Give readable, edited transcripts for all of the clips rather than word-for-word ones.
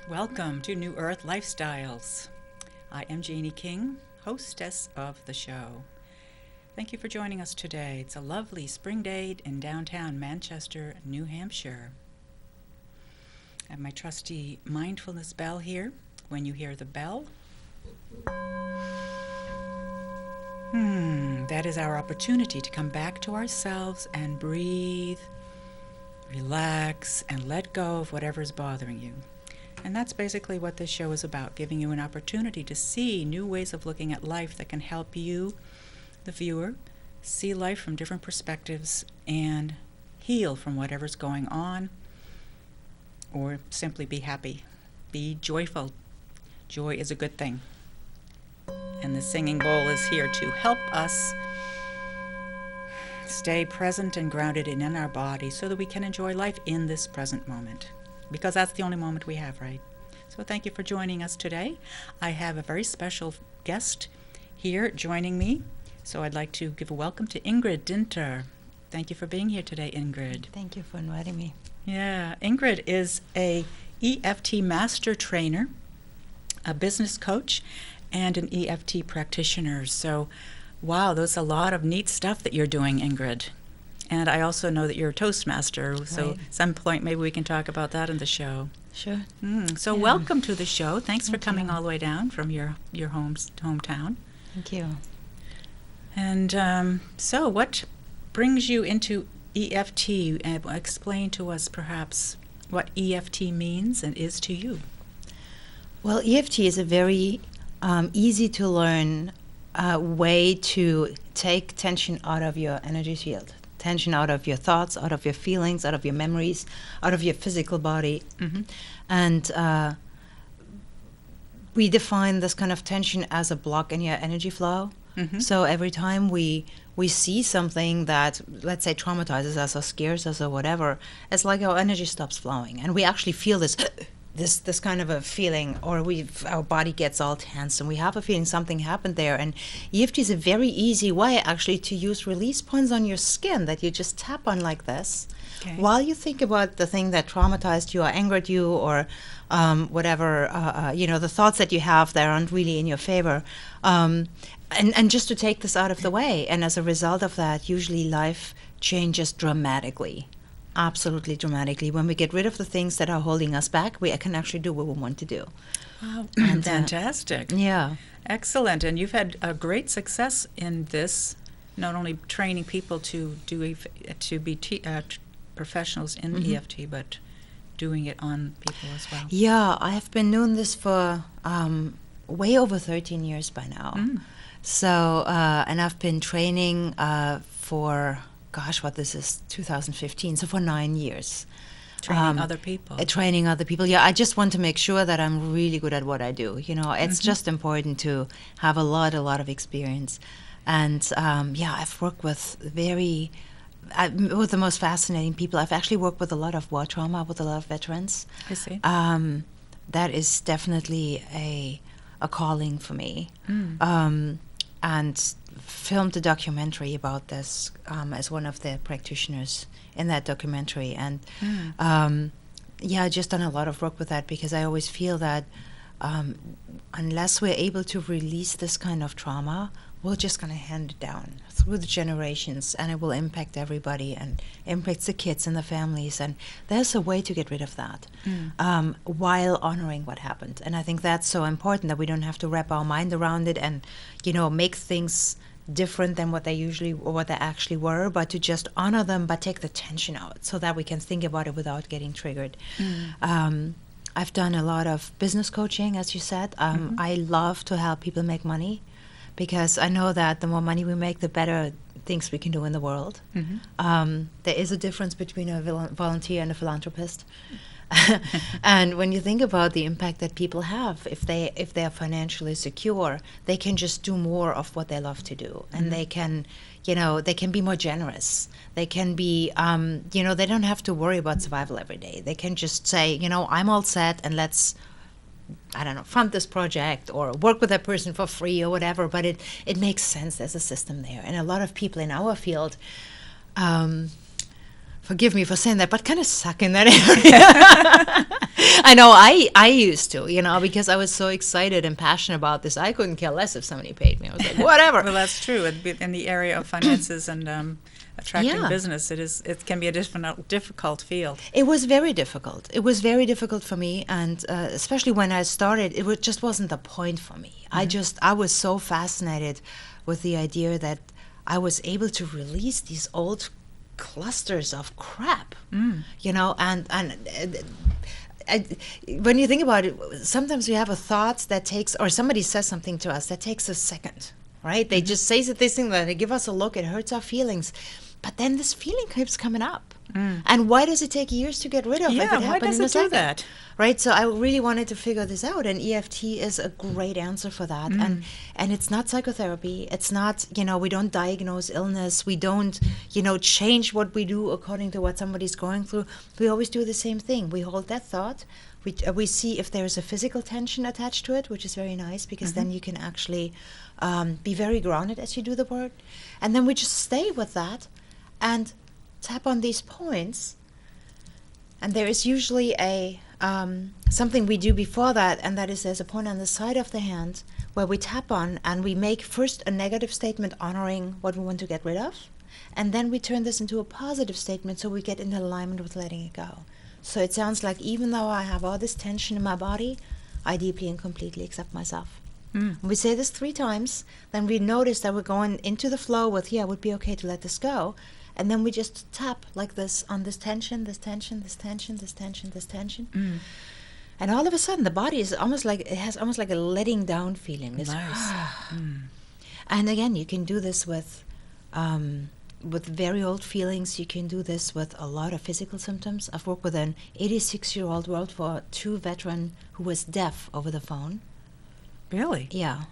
Welcome to New Earth Lifestyles. I am Jeannie King, hostess of the show. Thank you for joining us today. It's a lovely spring day in downtown Manchester, New Hampshire. I have my trusty Mindfulness Bell here. When you hear the bell, that is our opportunity to come back to ourselves and breathe, relax, and let go of whatever's bothering you. And that's basically what this show is about, giving you an opportunity to see new ways of looking at life that can help you, the viewer, see life from different perspectives and heal from whatever's going on, or simply be happy, be joyful. Joy is a good thing. And the singing bowl is here to help us stay present and grounded and in our body so that we can enjoy life in this present moment. Because that's the only moment we have, right? So thank you for joining us today. I have a very special guest here joining me. So I'd like to give a welcome to Ingrid Dinter. Thank you for being here today, Ingrid. Thank you for inviting me. Yeah, Ingrid is a EFT master trainer, a business coach, and an EFT practitioner. So, wow, there's a lot of neat stuff that you're doing, Ingrid. And I also know that you're a Toastmaster, so Right. at some point maybe we can talk about that in the show. Sure. So Yeah. welcome to the show. Thanks for Thank coming you. all the way down from your hometown. Thank you. And so what brings you into EFT? Explain to us perhaps what EFT means and is to you. Well, EFT is a very easy to learn way to take tension out of your energy field, tension out of your thoughts, out of your feelings, out of your memories, out of your physical body. Mm-hmm. And we define this kind of tension as a block in your energy flow. Mm-hmm. So every time we see something that, let's say, traumatizes us or scares us or whatever, it's like our energy stops flowing, and we actually feel this kind of a feeling, or our body gets all tense, and we have a feeling something happened there. And EFT is a very easy way actually to use release points on your skin that you just tap on like this. Okay. While you think about the thing that traumatized you or angered you or whatever, the thoughts that you have that aren't really in your favor, and just to take this out of the way. And as a result of that, usually life changes dramatically, absolutely dramatically. When we get rid of the things that are holding us back, we can actually do what we want to do. Wow, And, fantastic. Yeah. Excellent. And you've had a great success in this, not only training people to be professionals in Mm-hmm. EFT, but doing it on people as well. Yeah, I have been doing this for way over 13 years by now. So, and I've been training for, this is 2015, so for 9 years. Training other people. Training other people. Yeah, I just want to make sure that I'm really good at what I do. It's just important to have a lot of experience. And I've worked with with the most fascinating people. I've actually worked with a lot of war trauma, with a lot of veterans. I see. That is definitely a calling for me. And filmed a documentary about this as one of the practitioners in that documentary. And just done a lot of work with that, because I always feel that unless we're able to release this kind of trauma, we're just going to hand it down through the generations, and it will impact everybody and impacts the kids and the families. And there's a way to get rid of that while honoring what happened. And I think that's so important, that we don't have to wrap our mind around it and, make things different than what they usually or what they actually were, but to just honor them, but take the tension out so that we can think about it without getting triggered. I've done a lot of business coaching, as you said. I love to help people make money, because I know that the more money we make, the better things we can do in the world. There is a difference between a volunteer and a philanthropist. And when you think about the impact that people have, if they are financially secure, they can just do more of what they love to do, and they can be more generous. They can be, they don't have to worry about survival every day. They can just say, I'm all set, and let's, fund this project or work with that person for free or whatever. But it makes sense. There's a system there, and a lot of people in our field forgive me for saying that, but kind of suck in that area. I know I used to, because I was so excited and passionate about this. I couldn't care less if somebody paid me. I was like, whatever. Well, that's true. In the area of finances and attracting business, it can be a difficult field. It was very difficult. It was very difficult for me, and especially when I started, just wasn't the point for me. I was so fascinated with the idea that I was able to release these old clusters of crap, and when you think about it, sometimes we have a thought that takes, or somebody says something to us that takes a second, right? They just say this thing, that they give us a look, it hurts our feelings, but then this feeling keeps coming up. And why does it take years to get rid of? Yeah, why does it do that? Right, so I really wanted to figure this out, and EFT is a great answer for that. And it's not psychotherapy. It's not, we don't diagnose illness. We don't, change what we do according to what somebody's going through. We always do the same thing. We hold that thought. We see if there's a physical tension attached to it, which is very nice, because then you can actually be very grounded as you do the work. And then we just stay with that and tap on these points. And there is usually something we do before that, and that is there's a point on the side of the hand where we tap on, and we make first a negative statement honoring what we want to get rid of, and then we turn this into a positive statement so we get in alignment with letting it go. So it sounds like, even though I have all this tension in my body, I deeply and completely accept myself. We say this 3 times, then we notice that we're going into the flow with, it would be okay to let this go. And then we just tap like this on this tension, this tension, this tension, this tension, this tension. And all of a sudden, the body is almost like a letting down feeling. Nice. And again, you can do this with very old feelings. You can do this with a lot of physical symptoms. I've worked with an 86-year-old World War II veteran who was deaf over the phone. Really? Yeah.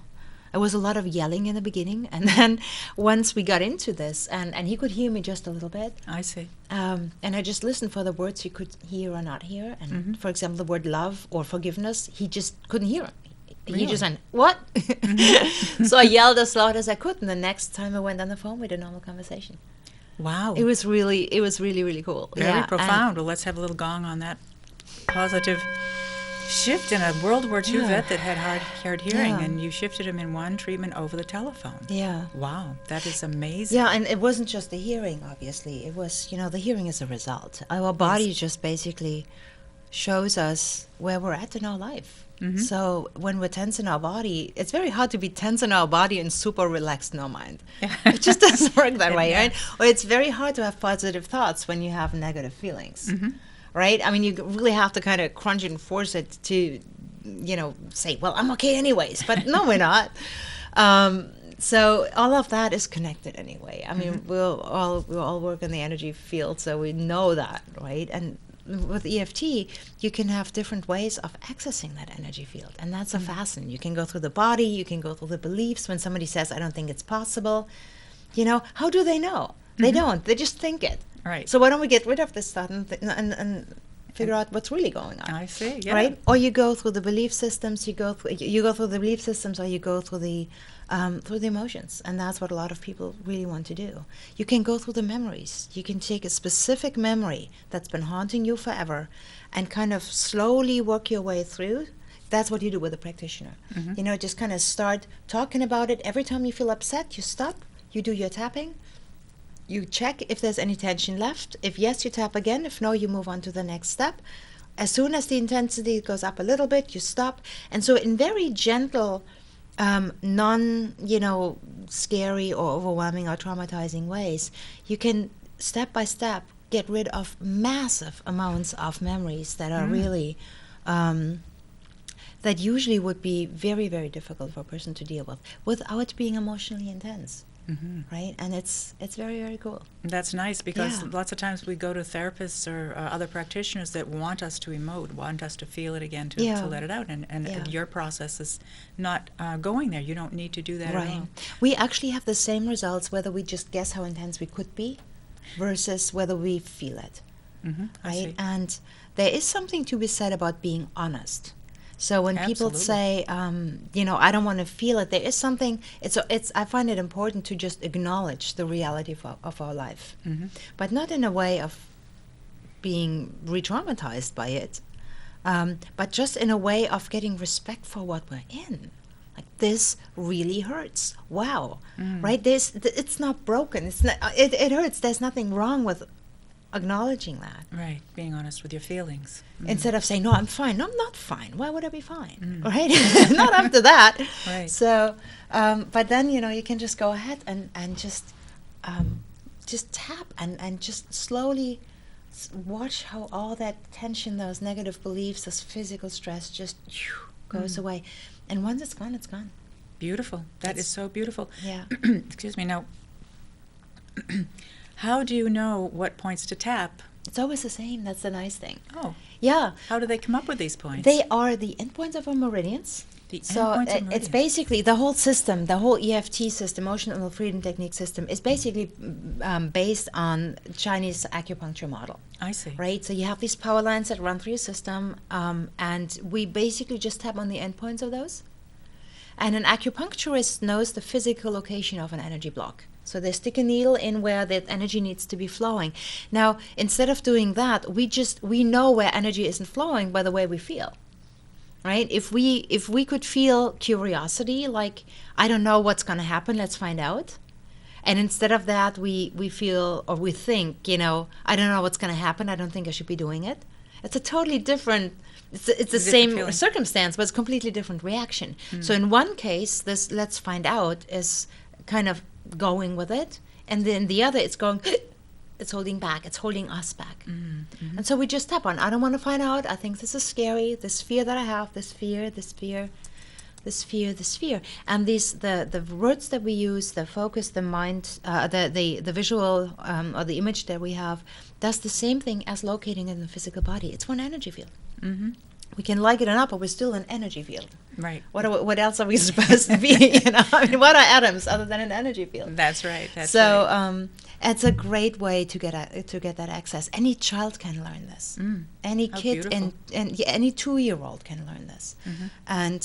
It was a lot of yelling in the beginning, and then once we got into this, and he could hear me just a little bit. I see. And I just listened for the words he could hear or not hear. And for example, the word love or forgiveness, he just couldn't hear it. He just went, what? So I yelled as loud as I could, and the next time I went on the phone, we had a normal conversation. Wow. It was really, really cool. Very profound. Well, let's have a little gong on that positive shift in a World War II vet that had hard hearing, and you shifted him in one treatment over the telephone. Yeah. Wow, that is amazing. Yeah, and it wasn't just the hearing, obviously. It was, the hearing is a result. Our body just basically shows us where we're at in our life. So when we're tense in our body, it's very hard to be tense in our body and super relaxed in our mind. It just doesn't work that way, right? Or it's very hard to have positive thoughts when you have negative feelings. Right? I mean, you really have to kind of crunch and force it to, say, well, I'm okay anyways. But no, we're not. So all of that is connected anyway. I mean, we all work in the energy field, so we know that, right? And with EFT, you can have different ways of accessing that energy field. And that's a fascinating. You can go through the body. You can go through the beliefs. When somebody says, I don't think it's possible, how do they know? They don't. They just think it. Right. So why don't we get rid of this thought and figure out what's really going on? I see. Yeah. Right. Or you go through the belief systems. You go through the belief systems, or you go through the emotions, and that's what a lot of people really want to do. You can go through the memories. You can take a specific memory that's been haunting you forever, and kind of slowly work your way through. That's what you do with a practitioner. Just kind of start talking about it. Every time you feel upset, you stop. You do your tapping. You check if there's any tension left. If yes, you tap again. If no, you move on to the next step. As soon as the intensity goes up a little bit, you stop. And so in very gentle, scary or overwhelming or traumatizing ways, you can step by step get rid of massive amounts of memories that are really, that usually would be very, very difficult for a person to deal with without being emotionally intense. Right? And it's very, very cool. That's nice, because lots of times we go to therapists or other practitioners that want us to emote, want us to feel it again, to let it out. And your process is not going there. You don't need to do that at all. We actually have the same results whether we just guess how intense we could be versus whether we feel it. Right? And there is something to be said about being honest. So when people say, I don't want to feel it, there is something. I find it important to just acknowledge the reality of our life, but not in a way of being re-traumatized by it, but just in a way of getting respect for what we're in. Like, this really hurts. Wow, right? It's not broken. It hurts. There's nothing wrong with acknowledging that. Right, being honest with your feelings. Instead of saying, no, I'm fine. No, I'm not fine. Why would I be fine? Right? Not after that. Right. So, but then, you can just go ahead and just tap and just slowly watch how all that tension, those negative beliefs, this physical stress just goes away. And once it's gone, it's gone. Beautiful. That is so beautiful. Yeah. Excuse me. Now, how do you know what points to tap? It's always the same. That's the nice thing. Oh. Yeah. How do they come up with these points? They are the endpoints of our meridians. It's basically the whole system, the whole EFT system, Emotional Freedom Technique system, is basically based on Chinese acupuncture model. I see. Right? So you have these power lines that run through your system, and we basically just tap on the endpoints of those. And an acupuncturist knows the physical location of an energy block. So they stick a needle in where that energy needs to be flowing. Now, instead of doing that, we know where energy isn't flowing by the way we feel. Right? If we could feel curiosity, like, I don't know what's going to happen, let's find out. And instead of that, we feel, or we think, I don't know what's going to happen, I don't think I should be doing it. It's a totally different, it's the same feeling. Circumstance, but it's a completely different reaction. So in one case, this let's find out is kind of going with it. And then the other, it's going, it's holding back. It's holding us back. And so we just tap on, I don't want to find out. I think this is scary. This fear that I have, this fear. And the words that we use, the focus, the mind, the visual or the image that we have, does the same thing as locating it in the physical body. It's one energy field. We can like it or not, but we're still an energy field. Right. What else are we supposed to be? I mean, what are atoms other than an energy field? That's right. So it's a great way to get that access. Any child can learn this. Any kid and any 2-year-old can learn this. And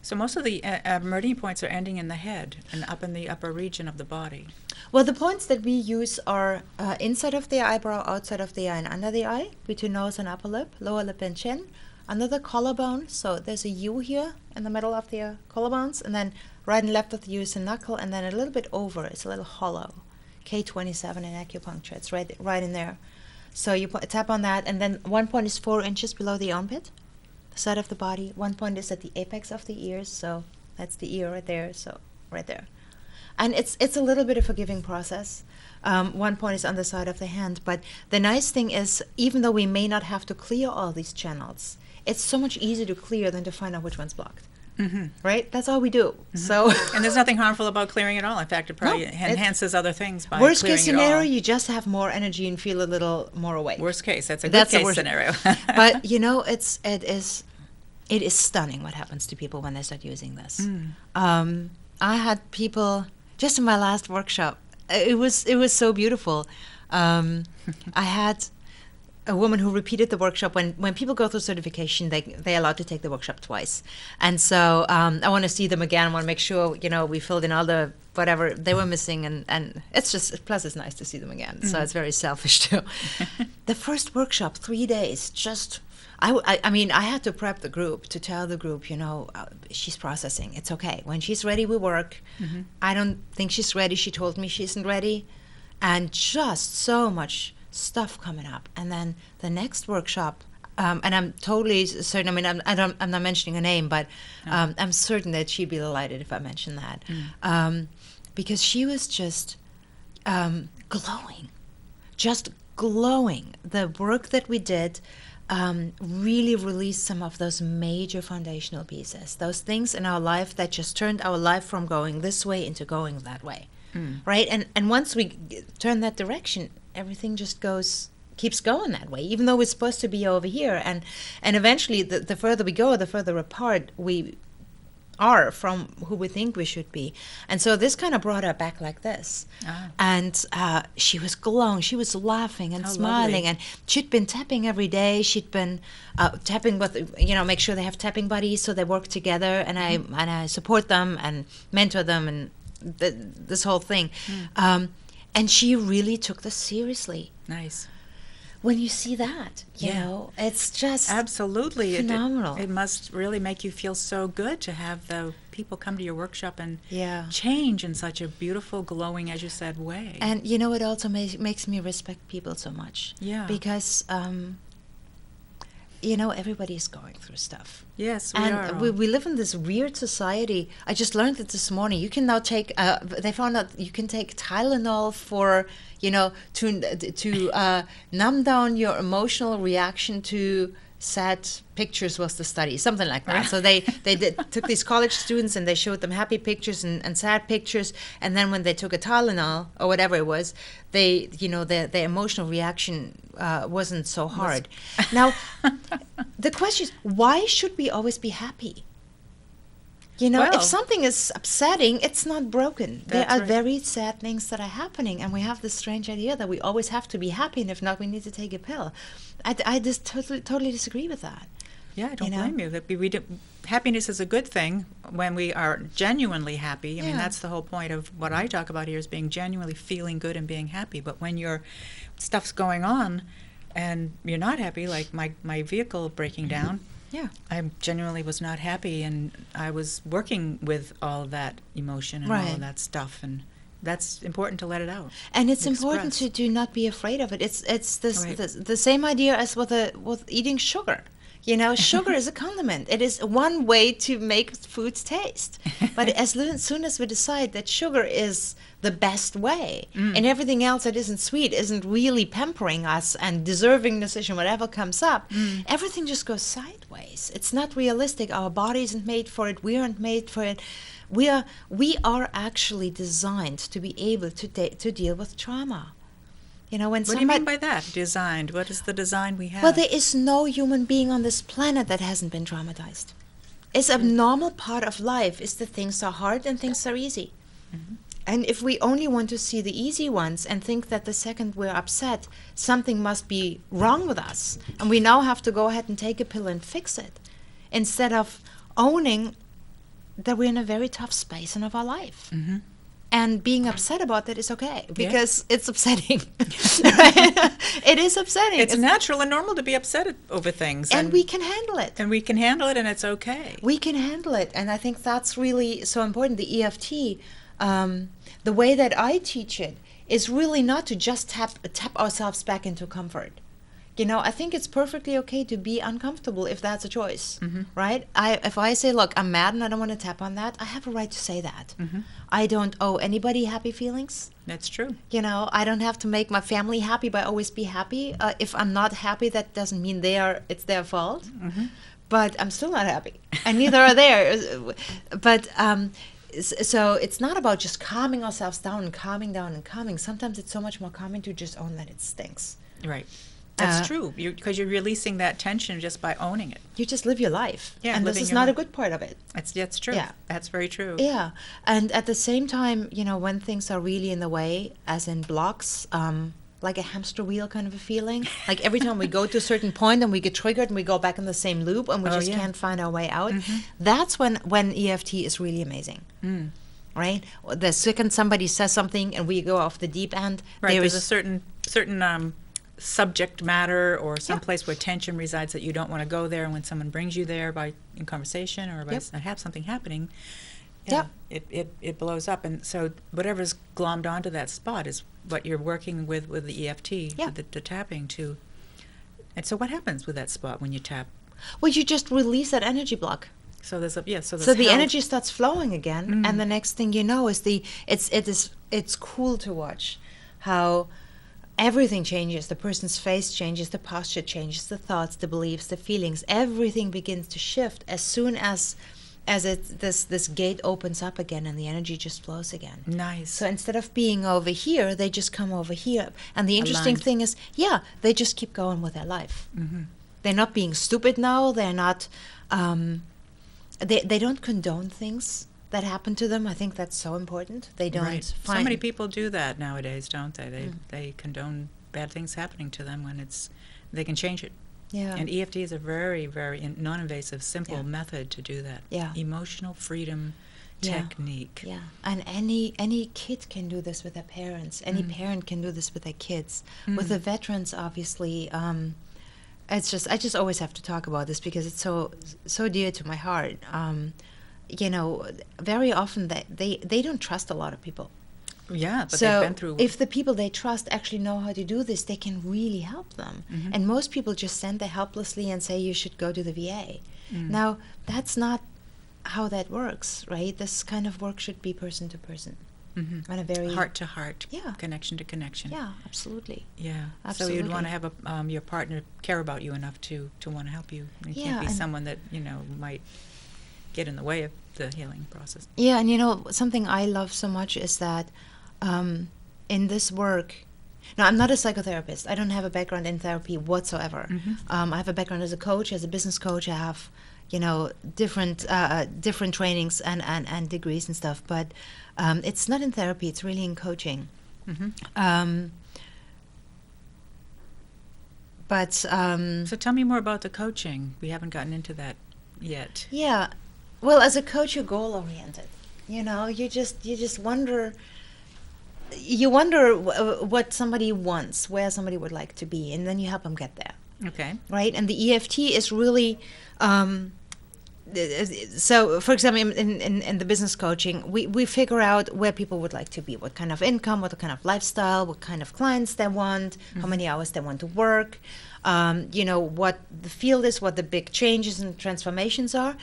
so most of the meridian points are ending in the head and up in the upper region of the body. Well, the points that we use are inside of the eyebrow, outside of the eye, and under the eye, between nose and upper lip, lower lip and chin, under the collarbone. So there's a U here in the middle of the collarbones, and then right and left of the U is a knuckle, and then a little bit over, it's a little hollow. K27 in acupuncture, it's right in there. So you tap on that, and then one point is 4 inches below the armpit, the side of the body. One point is at the apex of the ears, so that's the ear right there, so right there. And it's a little bit of a forgiving process. One point is on the side of the hand, but the nice thing is, even though we may not have to clear all these channels, it's so much easier to clear than to find out which one's blocked. Right? That's all we do. So, and there's nothing harmful about clearing it all. In fact, it probably enhances other things by worst clearing case scenario, it all. you just have more energy and feel a little more awake. Worst case, that's a good case scenario. But it is stunning what happens to people when they start using this. I had people just in my last workshop. It was so beautiful. I had a woman who repeated the workshop. When people go through certification, they're allowed to take the workshop twice. And so I want to see them again. I want to make sure, we filled in all the whatever they were missing. And it's just, plus it's nice to see them again. So it's very selfish too. The first workshop, 3 days, just, I mean, I had to prep the group to tell the group, she's processing. It's okay. When she's ready, we work. I don't think she's ready. She told me she isn't ready. And just so much stuff coming up. And then the next workshop, and I'm totally certain, I mean, I'm not mentioning a name, but I'm certain that she'd be delighted if I mention that. Because she was just glowing. The work that we did really released some of those major foundational pieces, those things in our life that just turned our life from going this way into going that way. Right? And once we turn that direction, everything just keeps going that way, even though we're supposed to be over here. And eventually, the further we go, the further apart we are from who we think we should be. And so this kind of brought her back like this. And she was glowing. She was laughing and smiling. Lovely. And she'd been tapping every day. She'd been tapping with, make sure they have tapping buddies so they work together. And I support them and mentor them and this whole thing. And she really took this seriously. Nice. when you see that, you Yeah. know, it's just Absolutely. phenomenal. It must really make you feel so good to have the people come to your workshop and Yeah. change in such a beautiful, glowing, as you said, way. And you know, it also makes me respect people so much. Yeah. Because, you know, everybody's going through stuff. Yes, we And are. we live in this weird society. I just learned it this morning. You can now take, they found out you can take Tylenol for, you know, to numb down your emotional reaction to sad pictures, was the study, something like that. So they took these college students and they showed them happy pictures and sad pictures, and then when they took a Tylenol or whatever it was, they, you know, their emotional reaction wasn't so hard. Now, the question is, why should we always be happy? You know, Well, if something is upsetting, it's not broken. There That's are right. very sad things that are happening, and we have this strange idea that we always have to be happy, and if not, we need to take a pill. I just totally disagree with that. Yeah, I don't you know? blame you. That happiness is a good thing when we are genuinely happy. I mean, Yeah. that's the whole point of what I talk about here, is being genuinely feeling good and being happy. But when your stuff's going on and you're not happy, like my vehicle breaking down, Yeah. I genuinely was not happy, and I was working with all of that emotion and all Right. of that stuff, and that's important to let it out. And it's important Express. to not be afraid of it. It's this, Right. the same idea as with eating sugar. You know, sugar is a condiment. It is one way to make foods taste. But as soon as we decide that sugar is the best way, and everything else that isn't sweet isn't really pampering us and deserving decision, whatever comes up, everything just goes sideways. It's not realistic. Our body isn't made for it. We aren't made for it. We are actually designed to be able to deal with trauma. You know, when What do you mean by that? Designed? What is the design we have? well, there is no human being on this planet that hasn't been traumatized. It's a normal part of life is that things are hard and things are easy. And if we only want to see the easy ones and think that the second we're upset, something must be wrong with us, and we now have to go ahead and take a pill and fix it, instead of owning that we're in a very tough space in of our life. And being upset about that is okay, because it's upsetting. Right? It is upsetting. It's natural and normal to be upset over things. And we can handle it. And we can handle it, and it's okay. We can handle it. And I think that's really so important. The EFT, the way that I teach it is really not to just tap ourselves back into comfort. You know, I think it's perfectly okay to be uncomfortable if that's a choice, right? If I say, look, I'm mad and I don't want to tap on that, I have a right to say that. I don't owe anybody happy feelings. That's true. You know, I don't have to make my family happy by always be happy. If I'm not happy, that doesn't mean it's their fault. But I'm still not happy, and neither are they. But so it's not about just calming ourselves down and calming down and calming. Sometimes it's so much more calming to just own that it stinks. Right. That's true, because you're releasing that tension just by owning it. You just live your life. Yeah, and this living is your not a life. good part of it. That's true. Yeah. That's very true. Yeah. And at the same time, you know, when things are really in the way, as in blocks, like a hamster wheel kind of a feeling. Like every time we go to a certain point and we get triggered and we go back in the same loop and we just can't find our way out. That's when EFT is really amazing. Right? The second somebody says something and we go off the deep end, Right. There's a certain subject matter or some place where tension resides that you don't want to go there, and when someone brings you there in conversation or by have something happening, it blows up. And so whatever's glommed onto that spot is what you're working with the EFT, the tapping to. And so what happens with that spot when you tap? Well, you just release that energy block. So there's so the energy starts flowing again, and the next thing you know is it's cool to watch how everything changes. The person's face changes, the posture changes, the thoughts, the beliefs, the feelings. Everything begins to shift as soon as this gate opens up again, and the energy just flows again. Nice. So instead of being over here, they just come over here. And the interesting Aligned. thing is, they just keep going with their life. They're not being stupid now. They're not. They don't condone things that happen to them. I think that's so important. They don't Right. find. So many people do that nowadays, don't they? They condone bad things happening to them when they can change it. Yeah. And EFT is a very, very non-invasive, simple method to do that. Yeah. Emotional freedom technique. Yeah, and any kid can do this with their parents. Any parent can do this with their kids. With the veterans, obviously, it's just I just always have to talk about this because it's so dear to my heart. Very often they don't trust a lot of people. Yeah, but So they've been through. if the people they trust actually know how to do this, they can really help them. And most people just stand there helplessly and say you should go to the VA. Now that's not how that works, right? This kind of work should be person to person, on a very heart to heart, Yeah. connection to connection. Yeah, absolutely. Yeah. Absolutely. So you'd want to have your partner care about you enough to want to help you. It Yeah, can't be and- someone that might get in the way of the healing process. Yeah, and something I love so much is that in this work, now I'm not a psychotherapist. I don't have a background in therapy whatsoever. I have a background as a coach, as a business coach. I have, different trainings and degrees and stuff. But it's not in therapy. It's really in coaching. So tell me more about the coaching. We haven't gotten into that yet. Yeah, well, as a coach, you're goal oriented. You just wonder. You wonder what somebody wants, where somebody would like to be, and then you help them get there. Okay. Right, and the EFT is really. So, for example, in the business coaching, we figure out where people would like to be, what kind of income, what kind of lifestyle, what kind of clients they want, how many hours they want to work, what the field is, what the big changes and transformations are.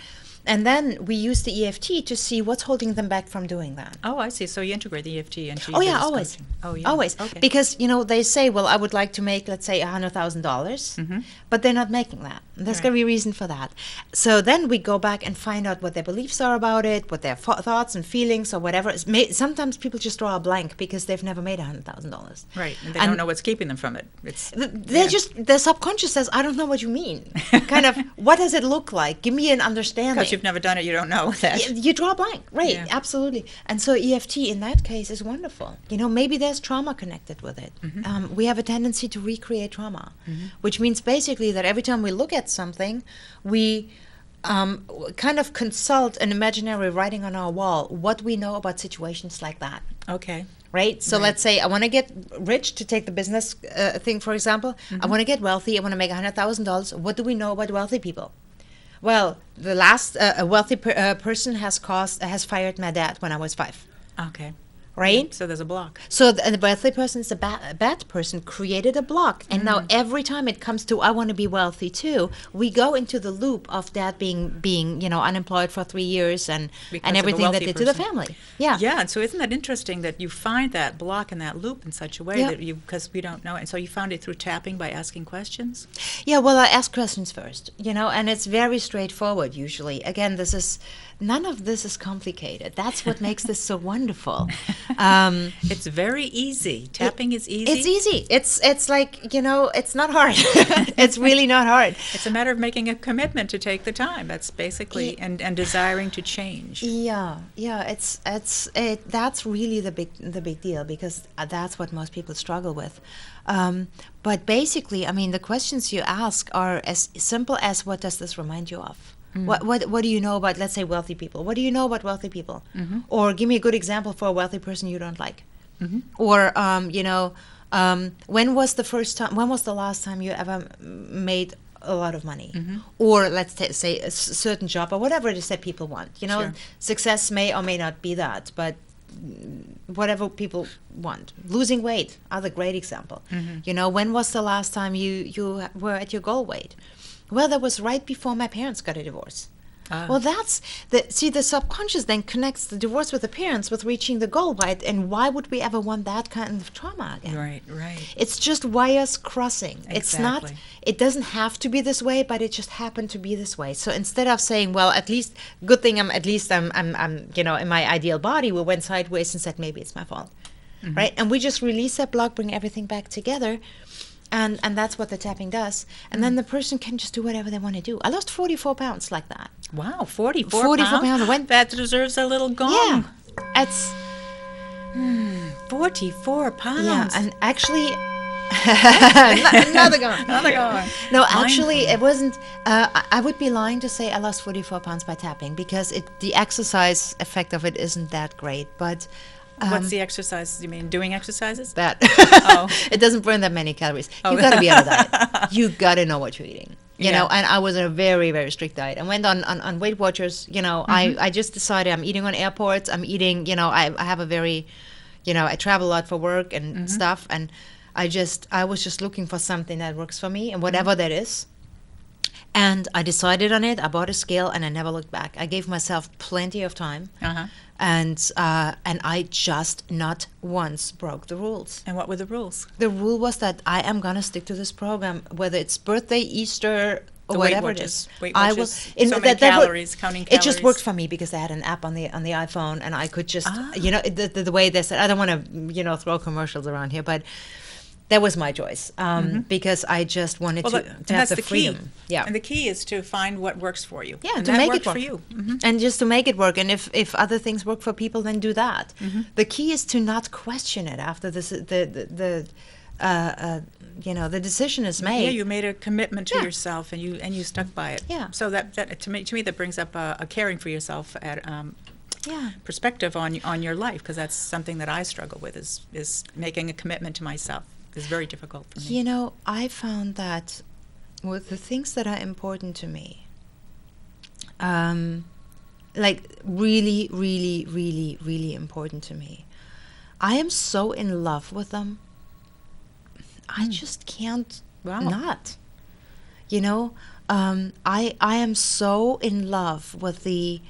And then we use the EFT to see what's holding them back from doing that. Oh, I see. So you integrate the EFT into your Oh, yeah, business always. coaching. Oh, yeah. Always. Okay. Because, they say, well, I would like to make, let's say, $100,000, but they're not making that. There's going to be a reason for that. So then we go back and find out what their beliefs are about it, what their thoughts and feelings or whatever. Sometimes people just draw a blank because they've never made $100,000. Right. And they don't know what's keeping them from it. Their subconscious says, I don't know what you mean. Kind of, what does it look like? Give me an understanding. Because you've never done it, you don't know that. You draw a blank, right? Yeah. Absolutely. And so EFT in that case is wonderful. Maybe there's trauma connected with it. We have a tendency to recreate trauma, which means basically that every time we look at something, we kind of consult an imaginary writing on our wall what we know about situations like that. Okay. Right? So let's say I want to get rich, to take the business thing, for example. I want to get wealthy. I want to make $100,000. What do we know about wealthy people? Well, the last a wealthy person has fired my dad when I was 5. Okay. Right? So there's a block. So the wealthy person is a bad person, created a block. And now every time it comes to I want to be wealthy too, we go into the loop of that being unemployed for 3 years and everything that did to the family. Yeah. Yeah, and so isn't that interesting that you find that block and that loop in such a way that because we don't know it. And so you found it through tapping by asking questions? Yeah, well, I ask questions first, and it's very straightforward usually. Again, none of this is complicated. That's what makes this so wonderful. It's very easy. Tapping is easy. It's easy. It's like, it's not hard. It's really not hard. It's a matter of making a commitment to take the time. That's basically, and desiring to change. Yeah. That's really the big deal, because that's what most people struggle with. But basically, the questions you ask are as simple as, what does this remind you of? What do you know about, let's say, wealthy people? What do you know about wealthy people? Or give me a good example for a wealthy person you don't like. Or when was the last time you ever made a lot of money? Or let's say a certain job or whatever it is that people want. Sure. Success may or may not be that, but whatever people want. Losing weight, other great example. When was the last time you were at your goal weight? Well, that was right before my parents got a divorce. Well, that's the subconscious then connects the divorce with the parents with reaching the goal, right? And why would we ever want that kind of trauma again? Right. It's just wires crossing. Exactly. It's not. It doesn't have to be this way, but it just happened to be this way. So instead of saying, well, at least good thing I'm in my ideal body, we went sideways and said maybe it's my fault, right? And we just release that block, bring everything back together. And that's what the tapping does. And then the person can just do whatever they want to do. I lost 44 pounds like that. Wow, 44 pounds? That deserves a little gong. Yeah, it's 44 pounds. Yeah, and actually, Another gone. Another gone. No, actually, it wasn't. I would be lying to say I lost 44 pounds by tapping, because the exercise effect of it isn't that great. But What's the exercises? You mean doing exercises? that Oh. it doesn't burn that many calories. Oh. You got to be on a diet. You got to know what you're eating. You Yeah. know, and I was on a very, very strict diet. I went on Weight Watchers. You know, I just decided I'm eating on airports. I'm eating, you know, I have a very, you know, I travel a lot for work and stuff. And I was just looking for something that works for me, and whatever that is. And I decided on it. I bought a scale, and I never looked back. I gave myself plenty of time. Uh-huh. And I just not once broke the rules. And what were the rules? The rule was that I am gonna stick to this program, whether it's birthday, Easter, or The whatever Weight it Watchers. is. Weight I Watchers. will. So many calories, counting It calories. just worked for me because I had an app on the iPhone, and I could just, you know, the way they said. I don't want to, you know, throw commercials around here, but that was my choice, because I just wanted to and have that's the the freedom. key. Yeah. And the key is to find what works for you. Yeah, and to that make worked it work for you. Mm-hmm. And just to make it work. And if other things work for people, then do that. The key is to not question it after this, you know, the decision is made. Yeah, you made a commitment to Yeah. yourself, and you stuck by it. Yeah. So that to me that brings up a caring for yourself at Yeah. perspective on your life, because that's something that I struggle with is making a commitment to myself. It's very difficult for me. You know, I found that with the things that are important to me, like really, really, really, really important to me, I am so in love with them. I just can't Wow. not. You know, I am so in love with the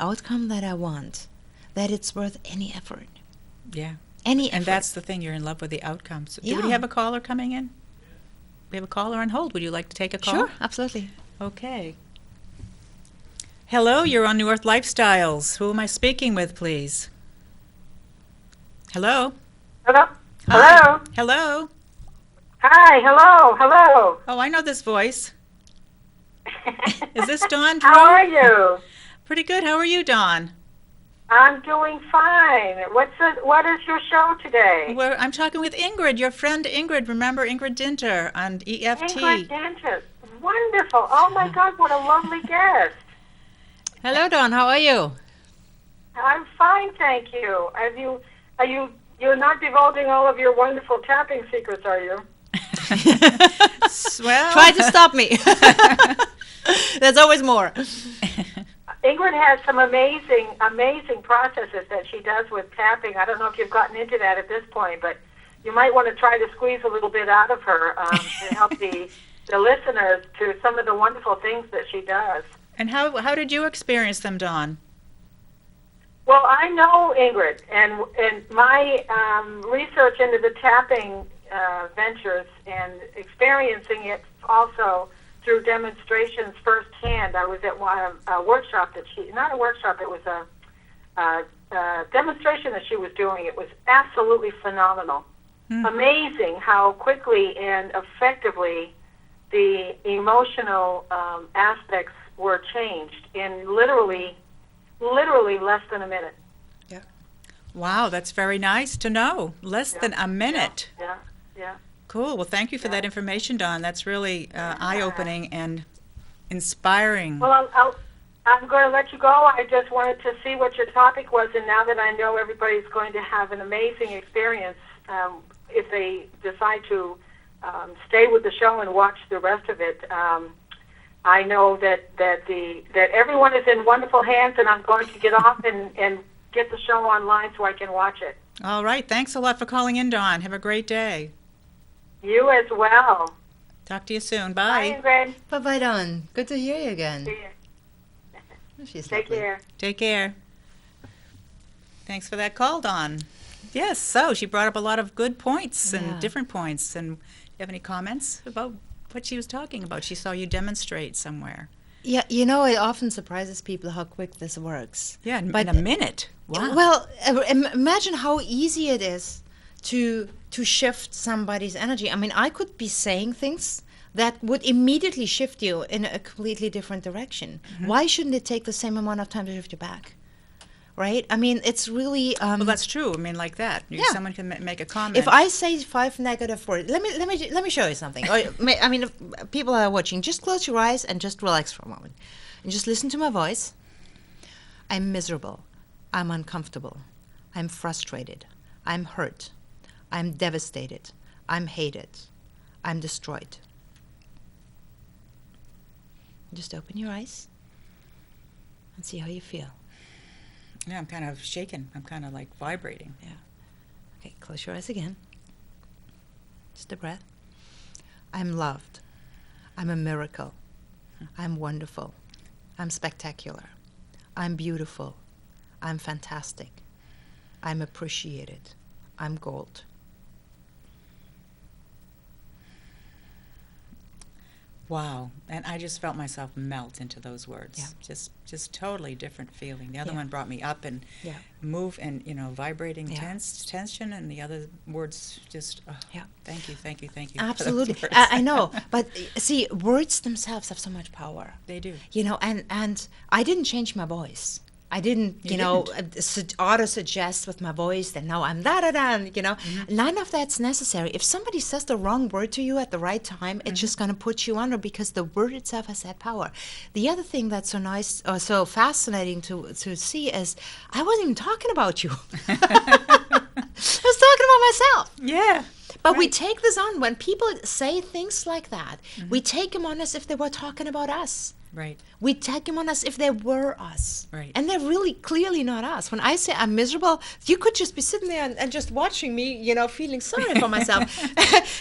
outcome that I want, that it's worth any effort. Yeah. Any And effort. that's the thing, you're in love with the outcomes. Do we Yeah. have a caller coming in? We have a caller on hold. Would you like to take a call? Sure, absolutely. Okay. Hello, you're on New Earth Lifestyles. Who am I speaking with, please? Hello? Hello? Hi. Hello? Hello? Hi, hello, hello. Oh, I know this voice. Is this Dawn? How are you? Pretty good. How are you, Dawn? I'm doing fine. What is your show today? I'm talking with Ingrid, your friend Ingrid. Remember Ingrid Dinter on EFT? Ingrid Dinter. Wonderful. Oh my God, what a lovely guest. Hello, Dawn. How are you? I'm fine, thank you. You're not divulging all of your wonderful tapping secrets, are you? Well, Try to stop me. There's always more. Ingrid has some amazing processes that she does with tapping. I don't know if you've gotten into that at this point, but you might want to try to squeeze a little bit out of her to help the listeners to some of the wonderful things that she does. And how did you experience them, Dawn? Well, I know Ingrid, and my research into the tapping ventures and experiencing it also through demonstrations firsthand. I was at a workshop that not a workshop, it was a demonstration that she was doing. It was absolutely phenomenal. Amazing how quickly and effectively the emotional aspects were changed in literally less than a minute. Yeah. Wow, that's very nice to know. Less than a minute. Yeah. Cool. Well, thank you for that information, Dawn. That's really eye-opening and inspiring. Well, I'm going to let you go. I just wanted to see what your topic was, and now that I know everybody's going to have an amazing experience if they decide to stay with the show and watch the rest of it, I know that everyone is in wonderful hands, and I'm going to get off and get the show online so I can watch it. All right. Thanks a lot for calling in, Dawn. Have a great day. You as well. Talk to you soon. Bye, Bye. Ingrid. Bye-bye, Dawn. Good to hear you again. See you. She's Take lovely. care. Take care. Thanks for that call, Dawn. Yes, so she brought up a lot of good points Yeah. and different points. And you have any comments about what she was talking about? She saw you demonstrate somewhere. Yeah, you know, it often surprises people how quick this works. Yeah, in But- a minute. Wow. Well, imagine how easy it is to shift somebody's energy. I mean, I could be saying things that would immediately shift you in a completely different direction. Why shouldn't it take the same amount of time to shift you back? right? I mean, it's really. Well, that's true. I mean, like that. Yeah. Someone can make a comment. If I say 5 negative words, let me show you something. I mean, if people are watching, just close your eyes and just relax for a moment, and just listen to my voice. I'm miserable. I'm uncomfortable. I'm frustrated. I'm hurt. I'm devastated. I'm hated. I'm destroyed. Just open your eyes and see how you feel. Yeah, I'm kind of shaken. I'm kind of like vibrating. Yeah. Okay, close your eyes again. Just a breath. I'm loved. I'm a miracle. I'm wonderful. I'm spectacular. I'm beautiful. I'm fantastic. I'm appreciated. I'm gold. Wow. And I just felt myself melt into those words. Yeah. Just totally different feeling. The other Yeah. one brought me up and Yeah. move and, vibrating Yeah. tension, and the other words just, Yeah. thank you for those Absolutely. words. I know. But see, words themselves have so much power. They do. And I didn't change my voice. I didn't, auto-suggest with my voice that now I'm da-da-da, None of that's necessary. If somebody says the wrong word to you at the right time, it's just going to put you under because the word itself has that power. The other thing that's so nice or so fascinating to see is I wasn't even talking about you. I was talking about myself. Yeah. But we take this on. When people say things like that, we take them on as if they were talking about us. Right. We take them on as if they were us. Right. And they're really clearly not us. When I say I'm miserable, you could just be sitting there and just watching me, feeling sorry for myself.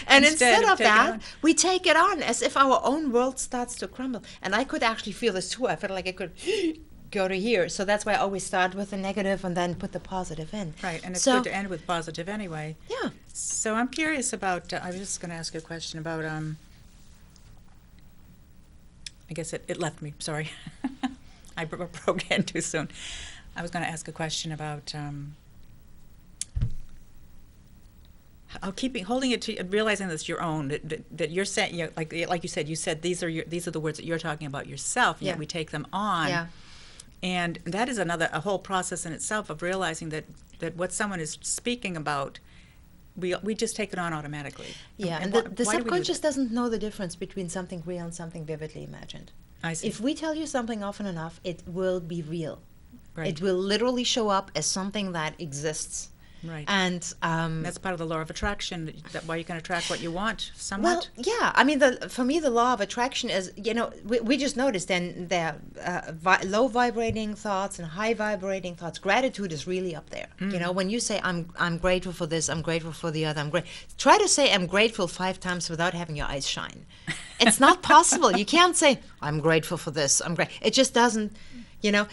And instead of that, we take it on as if our own world starts to crumble. And I could actually feel this too. I felt like I could go to here. So that's why I always start with the negative and then put the positive in. Right. And it's good to end with positive anyway. Yeah. So I'm curious about, I was just going to ask you a question about, I guess it left me, sorry. I broke in too soon. I was going to ask a question about holding it to, realizing that it's your own, that you're saying, like you said these are the words that you're talking about yourself, and yet we take them on. Yeah. And that is a whole process in itself of realizing that what someone is speaking about, we just take it on automatically. Yeah, and the subconscious doesn't know the difference between something real and something vividly imagined. I see. If we tell you something often enough, it will be real. Right. It will literally show up as something that exists. Right. And that's part of the law of attraction, that why you can attract what you want somewhat. Well, yeah. I mean, for me, the law of attraction is, we just noticed then there are low vibrating thoughts and high vibrating thoughts. Gratitude is really up there. When you say, I'm grateful for this, I'm grateful for the other, try to say I'm grateful 5 times without having your eyes shine. It's not possible. You can't say, I'm grateful for this, it just doesn't.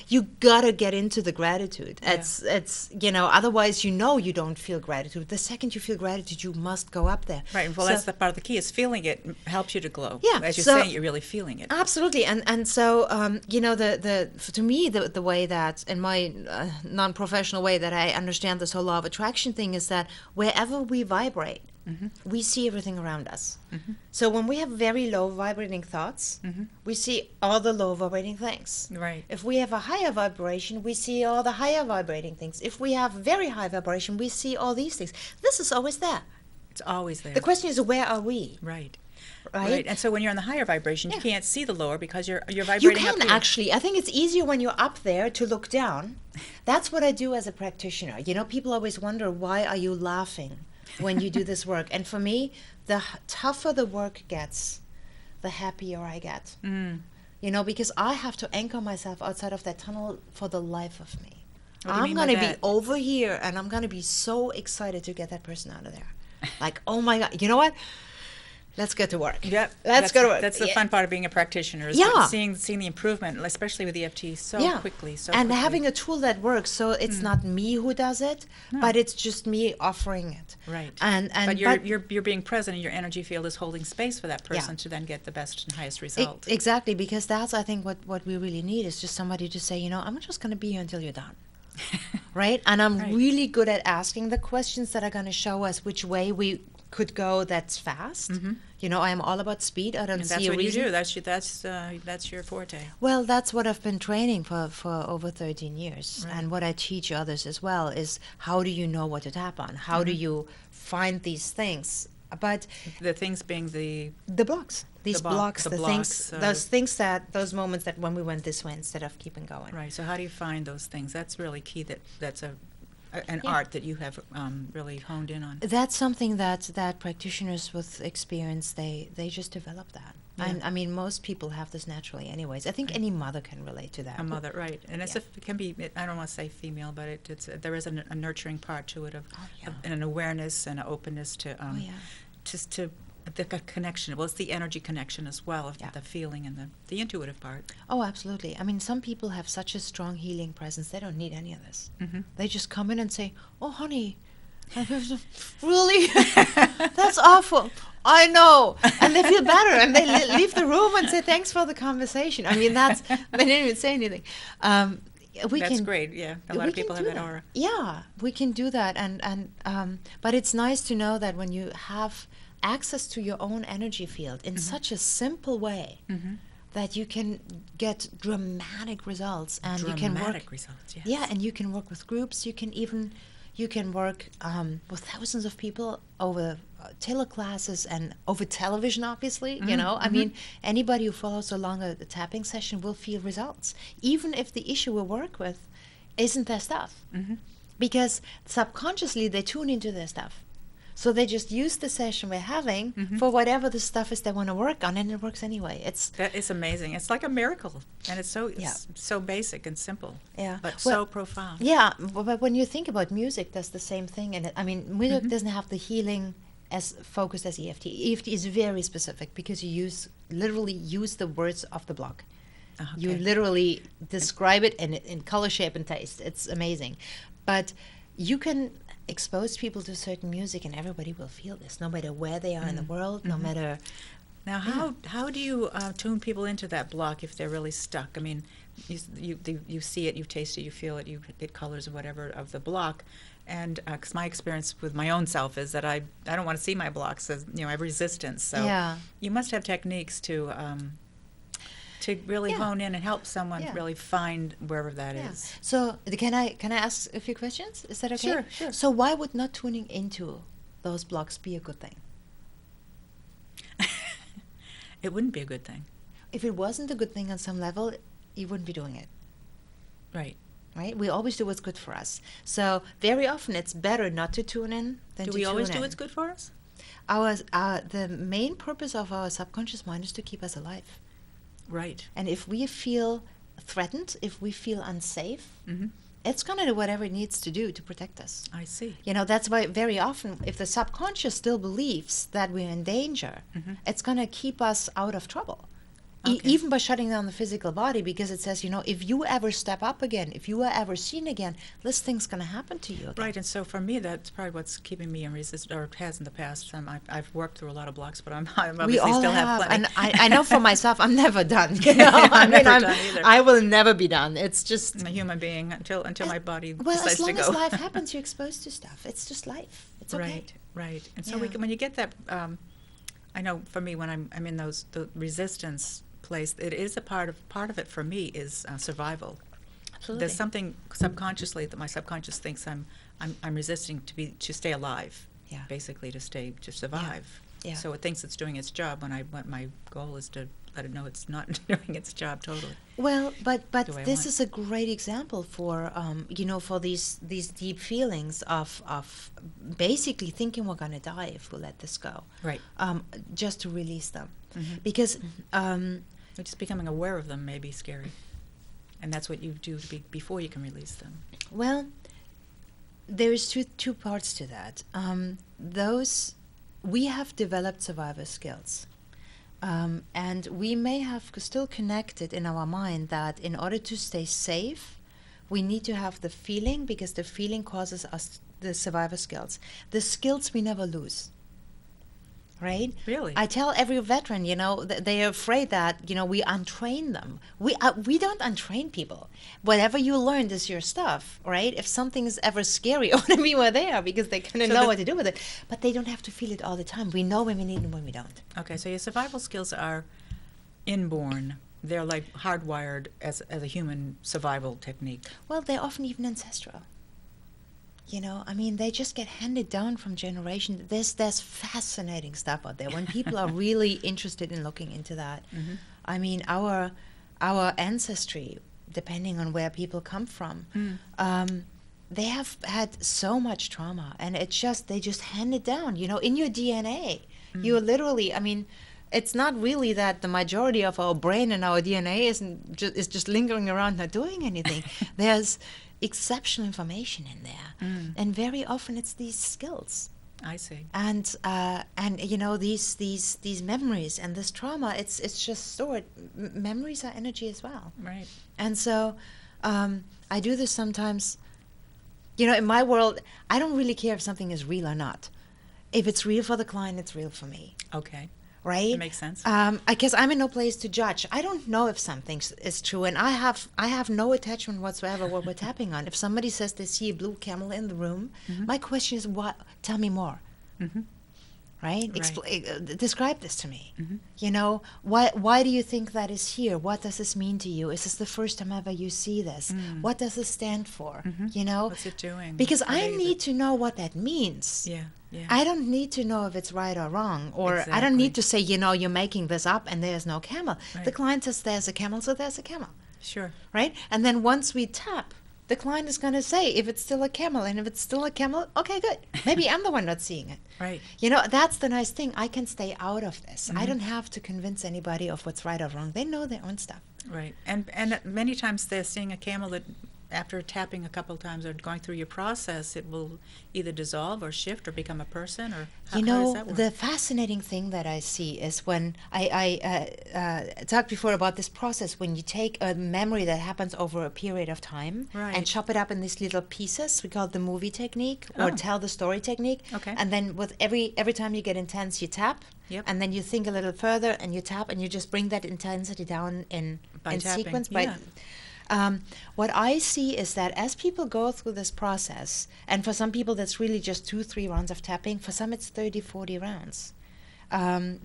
You gotta get into the gratitude. Yeah. It's otherwise you don't feel gratitude. The second you feel gratitude, you must go up there. Right. Well, that's the part of the key is feeling it helps you to glow. Yeah. As you're saying, you're really feeling it. Absolutely. And so to me the way that in my non-professional way that I understand this whole law of attraction thing is that wherever we vibrate, we see everything around us. So when we have very low vibrating thoughts, we see all the low vibrating things. Right. If we have a higher vibration, we see all the higher vibrating things. If we have very high vibration, we see all these things. This is always there. It's always there. The question is, where are we? Right. Right? And so when you're in the higher vibration, you can't see the lower because you're vibrating You up can here. actually. I think it's easier when you're up there to look down. That's what I do as a practitioner. People always wonder, why are you laughing when you do this work? And for me, the tougher the work gets, the happier I get. Because I have to anchor myself outside of that tunnel for the life of me. What do you I'm mean by going to be that? over here, and I'm going to be so excited to get that person out of there. Like, oh my God, you know what? Let's get to work. Yep. Let's go to work. That's the fun part of being a practitioner is seeing the improvement, especially with EFT, quickly. And having a tool that works, so it's not me who does it, but it's just me offering it. Right. But you're being present, and your energy field is holding space for that person to then get the best and highest result. Exactly, because that's, I think, what we really need is just somebody to say, I'm just going to be here until you're done. Right? And I'm really good at asking the questions that are going to show us which way we could go that's fast. You know, I'm all about speed. I don't And see that's a what reason. you do. That's your forte. Well, that's what I've been training for over 13 years. Right. And what I teach others as well is how do you know what to tap on? How do you find these things? But The things being the blocks, these blocks, the things, those moments that when we went this way instead of keeping going. right. So how do you find those things? That's really key. That's an Yeah. art that you have really honed in on. That's something that practitioners with experience, they just develop that. Yeah. And I mean, most people have this naturally anyways. I think Right. any mother can relate to that. A mother, right? And Yeah. it can be. I don't want to say female, but there is a nurturing part to it of yeah. and an awareness and an openness to Yeah. just to the connection. Well, it's the energy connection as well of Yeah. the feeling and the intuitive part. Oh, absolutely. I mean, some people have such a strong healing presence, they don't need any of this. Mm-hmm. They just come in and say, "Oh, honey, really? That's awful. I know." And they feel better, and they leave the room and say, "Thanks for the conversation." I mean, they didn't even say anything. That's great. Yeah, a lot we of people can have do that aura. Yeah, we can do that, and but it's nice to know that when you have access to your own energy field in such a simple way, that you can get dramatic results, and you can work. Dramatic results. Yes. Yeah, and you can work with groups. You can work with thousands of people over teleclasses and over television, obviously. You know, I mean, anybody who follows along a tapping session will feel results, even if the issue we work with isn't their stuff. Because subconsciously they tune into their stuff. So they just use the session we're having for whatever the stuff is they want to work on, and it works anyway. That is amazing. It's like a miracle, and it's Yeah. so basic and simple, Yeah. but Well, so profound. Yeah, but when you think about music, that's the same thing. And I mean, music doesn't have the healing as focused as EFT. EFT is very specific because you literally use the words of the block. You Okay. literally describe it in color, shape, and taste. It's amazing. But you can expose people to certain music, and everybody will feel this, no matter where they are in the world, no matter. Now, how do you tune people into that block if they're really stuck? I mean, you see it, you taste it, you feel it, you get colors or whatever of the block, and 'cause my experience with my own self is that I don't want to see my blocks as I have resistance. So Yeah. you must have techniques to really Yeah. hone in and help someone Yeah. really find wherever that Yeah. is. So can I ask a few questions? Is that okay? Sure, sure. So why would not tuning into those blocks be a good thing? It wouldn't be a good thing, If it wasn't a good thing on some level, you wouldn't be doing it. right? Right? We always do what's good for us. So very often it's better not to tune in than Do to we tune always in. do what's good for us? The main purpose of our subconscious mind is to keep us alive. Right. And if we feel threatened, if we feel unsafe, Mm-hmm. it's going to do whatever it needs to do to protect us. I see. You know, that's why very often, if the subconscious still believes that we're in danger, it's going to keep us out of trouble. Okay. Even by shutting down the physical body, because it says, if you ever step up again, if you are ever seen again, this thing's going to happen to you again. Right, and so for me, that's probably what's keeping me in resistance, or has in the past. I've worked through a lot of blocks, but I obviously We all still have, have plenty. and I know for myself, I'm never done. You know? I'm never done either. I will never be done. It's just I'm a human being until my body well, decides as long to go. as life happens, you're exposed to stuff. It's just life. It's okay. Right, right. And so Yeah. when you get that, I know for me when I'm in the resistance place, it is a part of it for me is survival. Absolutely. There's something subconsciously that my subconscious thinks I'm resisting to stay alive. Yeah. Basically to survive. Yeah. So it thinks it's doing its job when my goal is to let it know it's not doing its job totally. Well, but the way I this want. is a great example for for these deep feelings of basically thinking we're gonna die if we let this go. Right. Just to release them, Because just becoming aware of them may be scary, and that's what you do before you can release them. well, there's two parts to that. We have developed survivor skills. And we may have still connected in our mind that in order to stay safe, we need to have the feeling, because the feeling causes us the survivor skills. The skills we never lose. right? Really? I tell every veteran, they're afraid that, we untrain them. We don't untrain people. Whatever you learned is your stuff, right? If something is ever scary, we were there because they kind of know what to do with it. But they don't have to feel it all the time. We know when we need and when we don't. Okay, so your survival skills are inborn. They're like hardwired as a human survival technique. Well, they're often even ancestral. They just get handed down from generation. There's fascinating stuff out there when people are really interested in looking into that. Mm-hmm. Our ancestry, depending on where people come from, they have had so much trauma, and they just hand it down. In your DNA, you literally. It's not really that the majority of our brain and our DNA is just lingering around not doing anything. There's exceptional information in there, and very often it's these skills. I see. And these memories and this trauma, it's just stored. Memories are energy as well. Right. And so, I do this sometimes. In my world, I don't really care if something is real or not. If it's real for the client, it's real for me. Okay. Right? That makes sense. I guess I'm in no place to judge. I don't know if something is true, and I have no attachment whatsoever what we're tapping on. If somebody says they see a blue camel in the room, my question is, what? Tell me more. Mm-hmm. Right? Describe this to me. Mm-hmm. Why do you think that is here? What does this mean to you? Is this the first time ever you see this? What does it stand for? What's it doing? Because I need to know what that means. Yeah. I don't need to know if it's right or wrong, or Exactly. I don't need to say, you're making this up and there's no camel. Right. The client says there's a camel, so there's a camel. Sure. Right? And then once we tap, the client is going to say if it's still a camel, and if it's still a camel, okay, good. Maybe I'm the one not seeing it. Right. That's the nice thing. I can stay out of this. I don't have to convince anybody of what's right or wrong. They know their own stuff. Right. And many times they're seeing a camel that after tapping a couple of times or going through your process, it will either dissolve or shift or become a person, or how does that work? The fascinating thing that I see is when I talked before about this process, when you take a memory that happens over a period of time and chop it up in these little pieces. We call it the movie technique or tell the story technique. Okay. And then with every time you get intense, you tap. Yep. And then you think a little further and you tap, and you just bring that intensity down in sequence. What I see is that as people go through this process, and for some people that's really just 2-3 rounds of tapping, for some it's 30-40 rounds,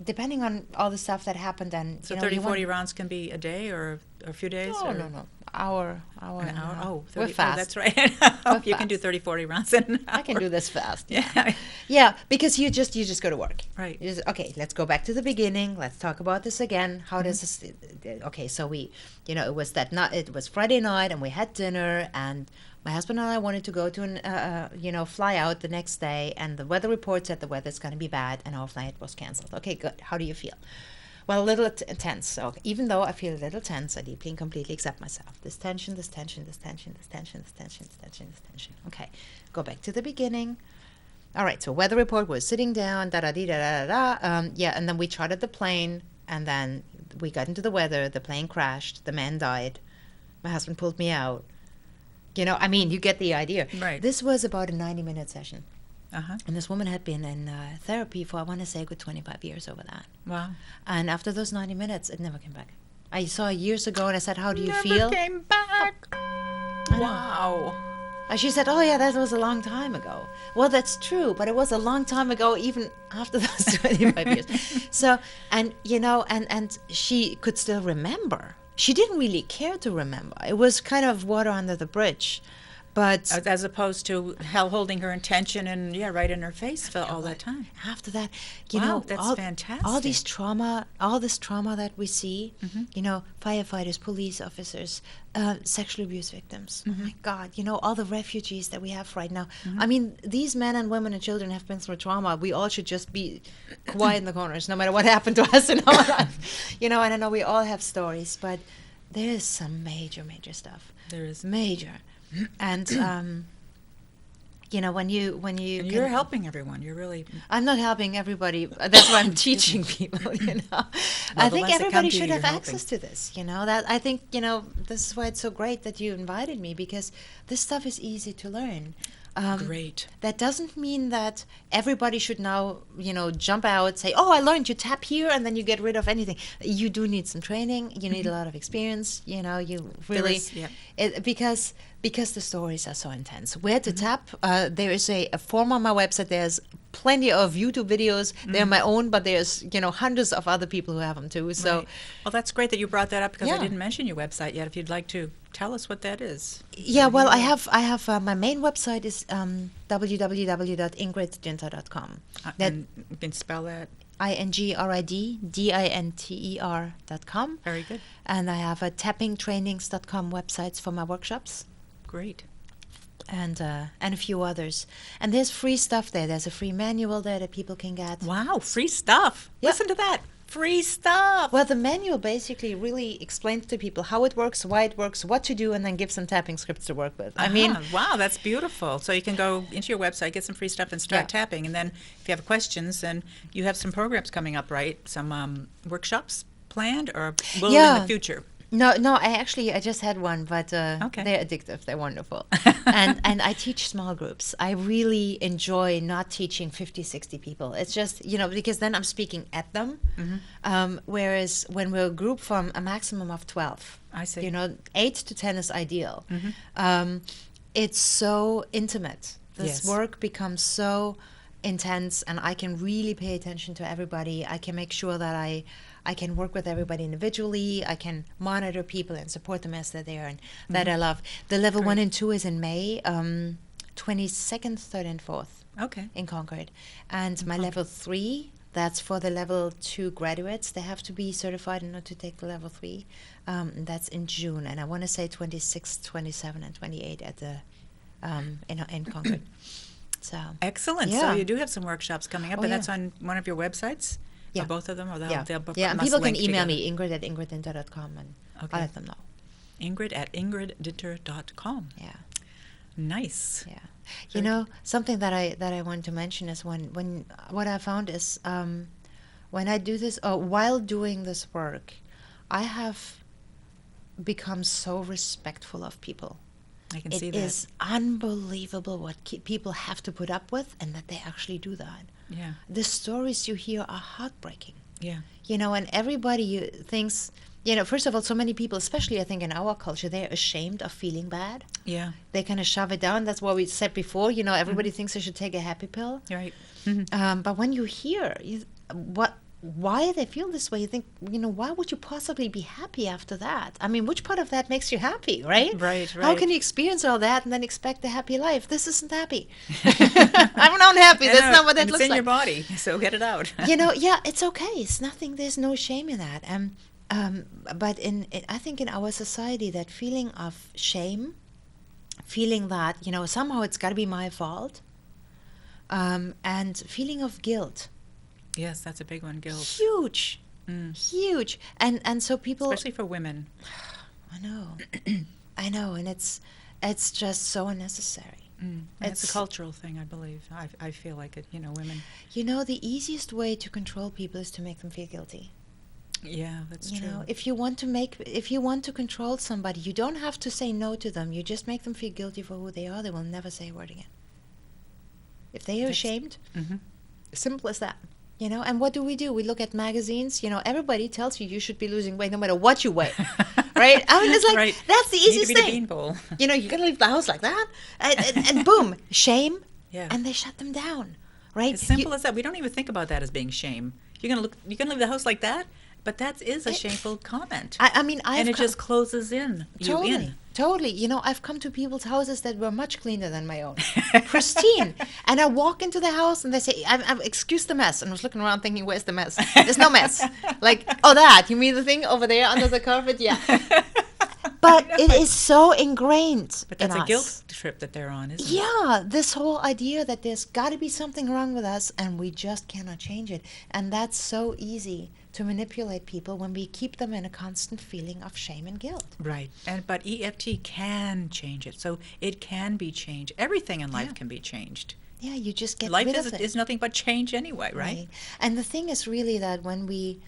depending on all the stuff that happened. And so 30-40 rounds can be a day or a few days? No. Hour. An hour? Oh, 30, we're fast. Oh, that's right. You can do 30-40 rounds in an hour. I can do this fast. Yeah. Yeah, because you just go to work. Right. Okay, let's go back to the beginning. Let's talk about this again. How does this? Okay, so we, it was that night. It was Friday night, and we had dinner, and my husband and I wanted to go to fly out the next day, and the weather report said the weather's going to be bad, and our flight was canceled. Okay, good. How do you feel? Well, a little tense. So even though I feel a little tense, I deeply and completely accept myself. This tension, this tension, this tension, this tension, this tension, this tension, this tension. Okay, go back to the beginning. All right, so weather report was sitting down, da-da-dee-da-da-da-da. And then we chartered the plane, and then we got into the weather. The plane crashed. The man died. My husband pulled me out. You get the idea. Right. This was about a 90-minute session. Uh-huh. And this woman had been in therapy for, I want to say, a good 25 years over that. Wow. And after those 90 minutes, it never came back. I saw her years ago, and I said, how do you Never feel? came back. Wow. And she said, oh, yeah, that was a long time ago. Well, that's true, but it was a long time ago, even after those 25 years. So, and she could still remember. She didn't really care to remember. It was kind of water under the bridge. But as opposed to holding her intention and right in her face for all that time. After that, that's fantastic. All this trauma that we see, firefighters, police officers, sexual abuse victims. Oh my God, all the refugees that we have right now. I mean, these men and women and children have been through trauma. We all should just be quiet in the corners, no matter what happened to us in our life. And I know we all have stories, but there is some major, major stuff. There is major. And when you and you're helping everyone. You're really. I'm not helping everybody. That's why I'm teaching people. Well, I think everybody should have access to this. That I think this is why it's so great that you invited me, because this stuff is easy to learn. Great. That doesn't mean that everybody should now, jump out, say, "Oh, I learned you tap here," and then you get rid of anything. You do need some training. You need a lot of experience. You really, because the stories are so intense. Where to tap? There is a form on my website. There's plenty of YouTube videos. They're my own, but there's hundreds of other people who have them too. So, well, that's great that you brought that up because I didn't mention your website yet. If you'd like to tell us what that is. Yeah, well, I have my main website is www.ingriddinter.com. And you can spell that. INGRIDDINTER.com. Very good. And I have a tappingtrainings.com websites for my workshops. Great. And a few others. And there's free stuff there. There's a free manual there that people can get. Wow, free stuff. Yep. Listen to that. Free stuff. Well, the manual basically really explains to people how it works, why it works, what to do, and then gives some tapping scripts to work with. I mean, wow, that's beautiful. So you can go into your website, get some free stuff, and start tapping. And then if you have questions, then you have some programs coming up, right? Some workshops planned, or will in the future? No, I just had one, but they're addictive. They're wonderful. and I teach small groups. I really enjoy not teaching 50, 60 people. It's just, because then I'm speaking at them. Whereas when we're a group from a maximum of 12, I see. 8 to 10 is ideal. It's so intimate. This work becomes so intense, and I can really pay attention to everybody. I can make sure that I can work with everybody individually. I can monitor people and support them as they're there, and that I love. The level 1 and 2 is in May, 22nd, 3rd, and 4th. Okay. In Concord. And my level 3, that's for the level 2 graduates. They have to be certified in order to take the level 3. That's in June, and I want to say 26, 27, and 28 at the in Concord. So excellent. So you do have some workshops coming up, and that's on one of your websites. Yeah. Or both of them, or they'll and people can email me, Ingrid@ingriddinter.com, and I'll let them know. Ingrid@ingriddinter.com. Yeah. Nice. Yeah. Something that I want to mention is when what I found is when I do this, while doing this work, I have become so respectful of people. I can see that. It is unbelievable what people have to put up with, and that they actually do that. Yeah. The stories you hear are heartbreaking. Yeah. And everybody thinks, first of all, so many people, especially I think in our culture, they're ashamed of feeling bad. Yeah. They kind of shove it down. That's what we said before. Everybody thinks they should take a happy pill. Right. But when you hear why they feel this way, you think, why would you possibly be happy after that? I mean, which part of that makes you happy, right? Right. How can you experience all that and then expect a happy life? This isn't happy. I'm not happy. That's not what that looks like. It's in your body, so get it out. It's okay. It's nothing. There's no shame in that. But I think in our society, that feeling of shame, feeling that, somehow it's got to be my fault, and feeling of guilt. Yes, that's a big one, guilt. Huge. And so people, especially for women. I know, and it's just so unnecessary. It's a cultural thing, I believe. I feel like it. Women. The easiest way to control people is to make them feel guilty. Yeah, that's true. If you want to control somebody, you don't have to say no to them. You just make them feel guilty for who they are. They will never say a word again. If they are ashamed, simple as that. And what do? We look at magazines. Everybody tells you should be losing weight no matter what you weigh, right? I mean, it's like that's the easiest thing. The bean bowl. You're gonna leave the house like that, and boom, shame. Yeah. And they shut them down, right? As simple as that. We don't even think about that as being shame. You're gonna leave the house like that, but that is a shameful comment. I mean, it just closes in. Totally. I've come to people's houses that were much cleaner than my own. Pristine. And I walk into the house and they say, I've excused the mess. And I was looking around thinking, where's the mess? There's no mess. Like, you mean the thing over there under the carpet? Yeah. But it is so ingrained. But that's a guilt trip that they're on, isn't it? Yeah. This whole idea that there's got to be something wrong with us and we just cannot change it. And that's so easy to manipulate people when we keep them in a constant feeling of shame and guilt. Right. But EFT can change it. So it can be changed. Everything in life can be changed. Yeah, you just get rid of it. Life is nothing but change anyway, right? And the thing is really that when we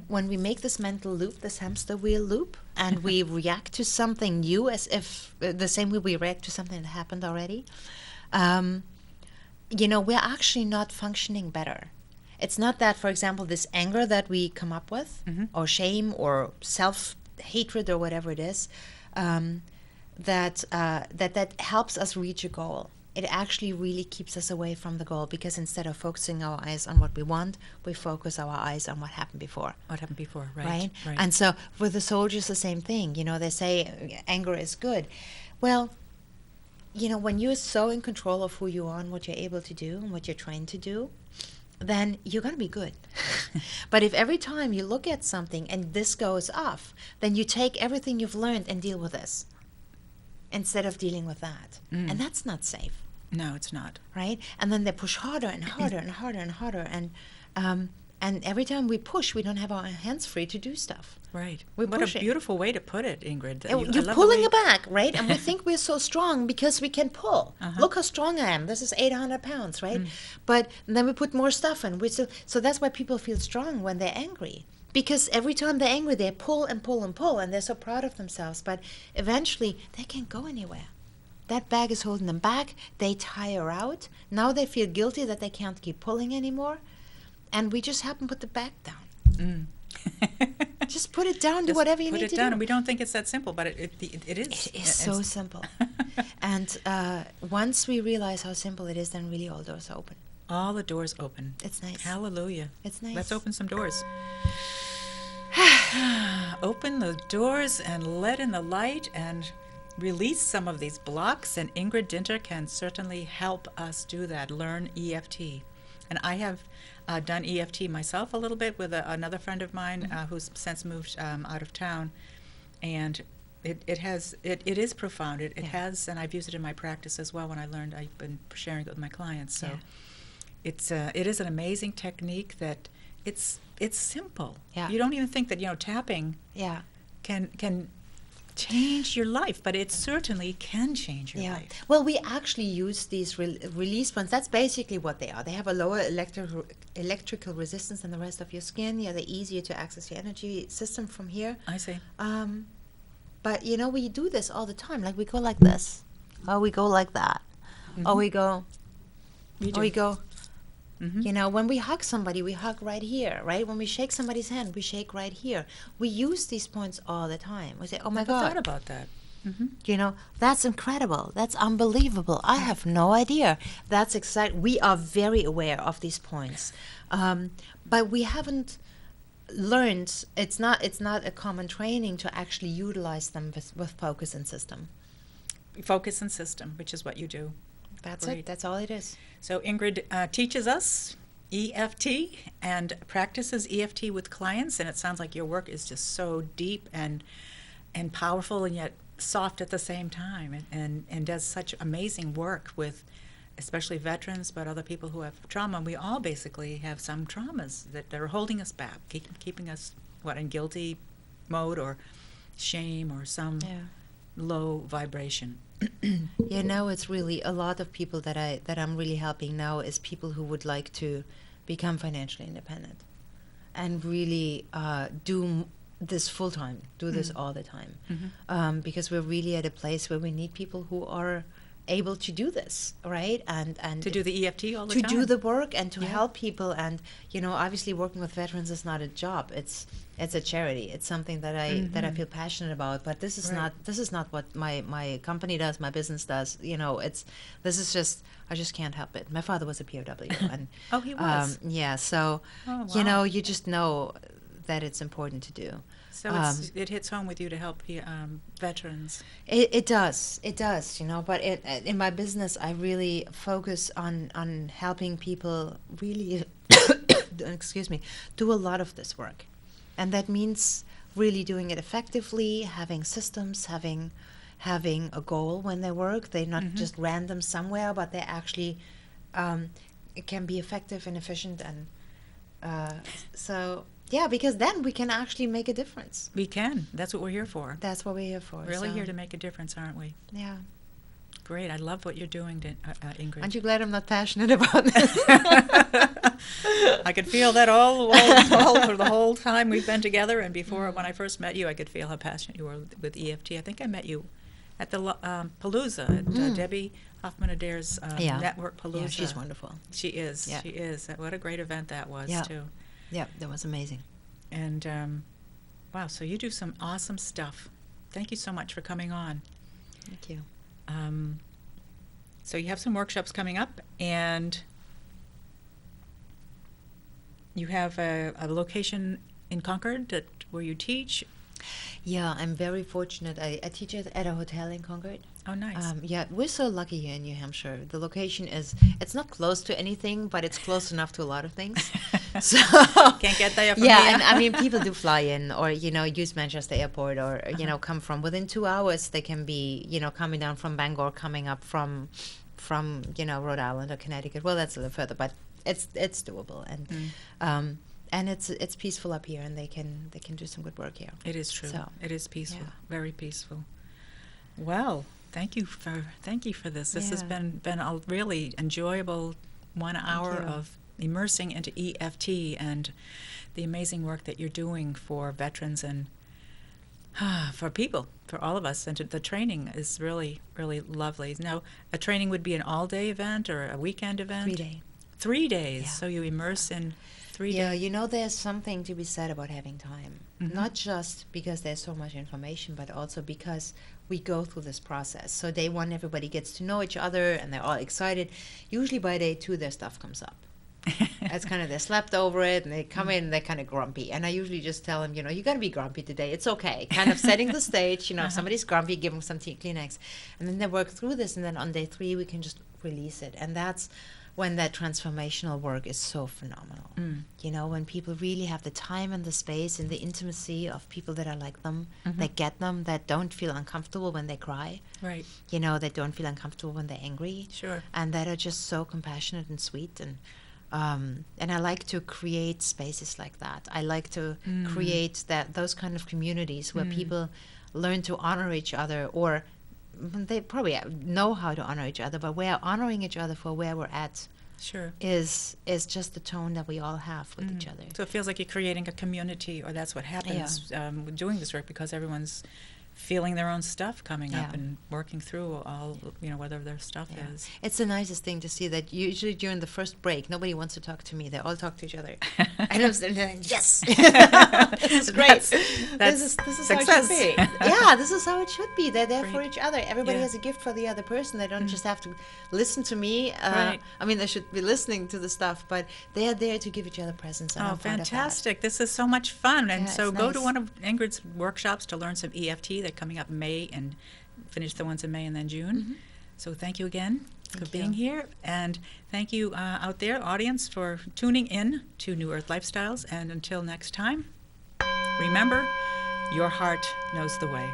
make this mental loop, this hamster wheel loop, and we react to something new as if the same way we react to something that happened already, we're actually not functioning better. It's not that, for example, this anger that we come up with, or shame, or self-hatred, or whatever it is, that helps us reach a goal. It actually really keeps us away from the goal, because instead of focusing our eyes on what we want, we focus our eyes on what happened before. What happened before, right? And so with the soldiers, the same thing. They say anger is good. Well, when you're so in control of who you are and what you're able to do and what you're trying to do, then you're going to be good. But if every time you look at something and this goes off, then you take everything you've learned and deal with this instead of dealing with that. And that's not safe. No, it's not. Right? And then they push harder and harder and harder and harder. And every time we push, we don't have our hands free to do stuff. Right. We're what pushing. a beautiful way to put it, Ingrid. You're pulling it back, right? And we think we're so strong because we can pull. Look how strong I am. This is 800 pounds, right? But then we put more stuff in. So that's why people feel strong when they're angry. Because every time they're angry, they pull and pull and pull, and they're so proud of themselves. But eventually, they can't go anywhere. That bag is holding them back. They tire out. Now they feel guilty that they can't keep pulling anymore. And we just help them put the bag down. Just put it down, do whatever you need to do. Put it down, and we don't think it's that simple, but it is. It is so simple. And once we realize how simple it is, then really all doors open. All the doors open. It's nice. Hallelujah. It's nice. Let's open some doors. Open the doors and let in the light and release some of these blocks, and Ingrid Dinter can certainly help us do that, learn EFT. And I have done EFT myself a little bit with another friend of mine who's since moved out of town, and it is profound. It has, and I've used it in my practice as well. When I've been sharing it with my clients. So it is an amazing technique that it's simple. Yeah. You don't even think that tapping can change your life, but it certainly can change your life. Well, we actually use these release points. That's basically what they are. They have a lower electrical resistance than the rest of your skin. Yeah, they're easier to access your energy system from here. I see. But we do this all the time. Like we go like this, or we go like that, or we go, when we hug somebody, we hug right here, right? When we shake somebody's hand, we shake right here. We use these points all the time. We say, oh my God. I thought about that. That's incredible. That's unbelievable. I have no idea. That's exciting. We are very aware of these points. But we haven't learned, it's not a common training to actually utilize them with focus and system. Focus and system, which is what you do. That's it. That's all it is. So Ingrid teaches us EFT and practices EFT with clients, and it sounds like your work is just so deep and powerful and yet soft at the same time, and does such amazing work with especially veterans, but other people who have trauma. We all basically have some traumas that are holding us back, keeping us in guilty mode or shame or some low vibration. It's really a lot of people that I'm really helping now is people who would like to become financially independent and really do this full time, do this all the time, because we're really at a place where we need people who are able to do this, right? And to do the EFT all the time. To do the work and to help people. And obviously working with veterans is not a job. It's a charity. It's something that I feel passionate about. But this is not what my company does, my business does. I just can't help it. My father was a POW, and oh, he was. So wow. You just know that it's important to do. So it hits home with you to help veterans. It does, but in my business, I really focus on helping people really, do a lot of this work. And that means really doing it effectively, having systems, having a goal when they work. They're not just random somewhere, but they actually it can be effective and efficient. And because then we can actually make a difference. We can. That's what we're here for. That's what we're here for. Really here to make a difference, aren't we? Yeah. Great. I love what you're doing, Ingrid. Aren't you glad I'm not passionate about this? I could feel that all for the whole time we've been together. And before, when I first met you, I could feel how passionate you were with EFT. I think I met you at the Palooza, at Debbie Hoffman-Adair's Network Palooza. Yeah, she's wonderful. She is. Yeah. She is. What a great event that was, Yeah. too. Yeah, that was amazing. And, wow, so you do some awesome stuff. Thank you so much for coming on. Thank you. So you have some workshops coming up, and you have a location in Concord where you teach. Yeah, I'm very fortunate. I teach at a hotel in Concord. Oh, nice. Yeah, we're so lucky here in New Hampshire. The location it's not close to anything, but it's close enough to a lot of things. So Can't get there from yeah, here. and I mean, people do fly in or, use Manchester Airport or, come from within 2 hours. They can be, coming down from Bangor, coming up from Rhode Island or Connecticut. Well, that's a little further, but it's doable. And it's peaceful up here, and they can do some good work here. It is true. So, it is peaceful, yeah. very peaceful. Well, thank you for this. This has been a really enjoyable 1 hour of immersing into EFT and the amazing work that you're doing for veterans and for people, for all of us. And the training is really, really lovely. Now, a training would be an all-day event or a weekend event? 3 day. 3 days. Yeah. So you immerse in 3 Yeah, days. there's something to be said about having time. Mhm. Not just because there's so much information, but also because we go through this process. So day one, everybody gets to know each other, and they're all excited. Usually by day two, their stuff comes up. It's kind of, they slept over it, and they come in, and they're kind of grumpy. And I usually just tell them, you got to be grumpy today. It's okay. Kind of setting the stage. If somebody's grumpy, give them some Kleenex. And then they work through this, and then on day three, we can just release it. And that's when that transformational work is so phenomenal. When people really have the time and the space and the intimacy of people that are like them, that get them, that don't feel uncomfortable when they cry, Right. that don't feel uncomfortable when they're angry, Sure. and that are just so compassionate and sweet. And I like to create spaces like that. I like to create those kind of communities where people learn to honor each other, or they probably know how to honor each other, but we're honoring each other for where we're at. Sure. Is just the tone that we all have with each other. So it feels like you're creating a community, or that's what happens doing this work, because everyone's feeling their own stuff coming up and working through all, whatever their stuff is. It's the nicest thing to see that usually during the first break, nobody wants to talk to me. They all talk to each other. And I'm sitting there, yes, this is great. That's this is success. how it should be. Yeah, this is how it should be. They're there for Great. each other. Everybody Yeah. has a gift for the other person. They don't just have to listen to me. Right. I mean, they should be listening to the stuff, but they are there to give each other presents. And Oh, I'm part of that. fantastic. This is so much fun. And Yeah, so it's go to nice. one of Ingrid's workshops to learn some EFT. They're coming up in May, and finish the ones in May and then June. So thank you again for Thank being you. here. And thank you out there, audience, for tuning in to New Earth Lifestyles. And until next time, remember, your heart knows the way.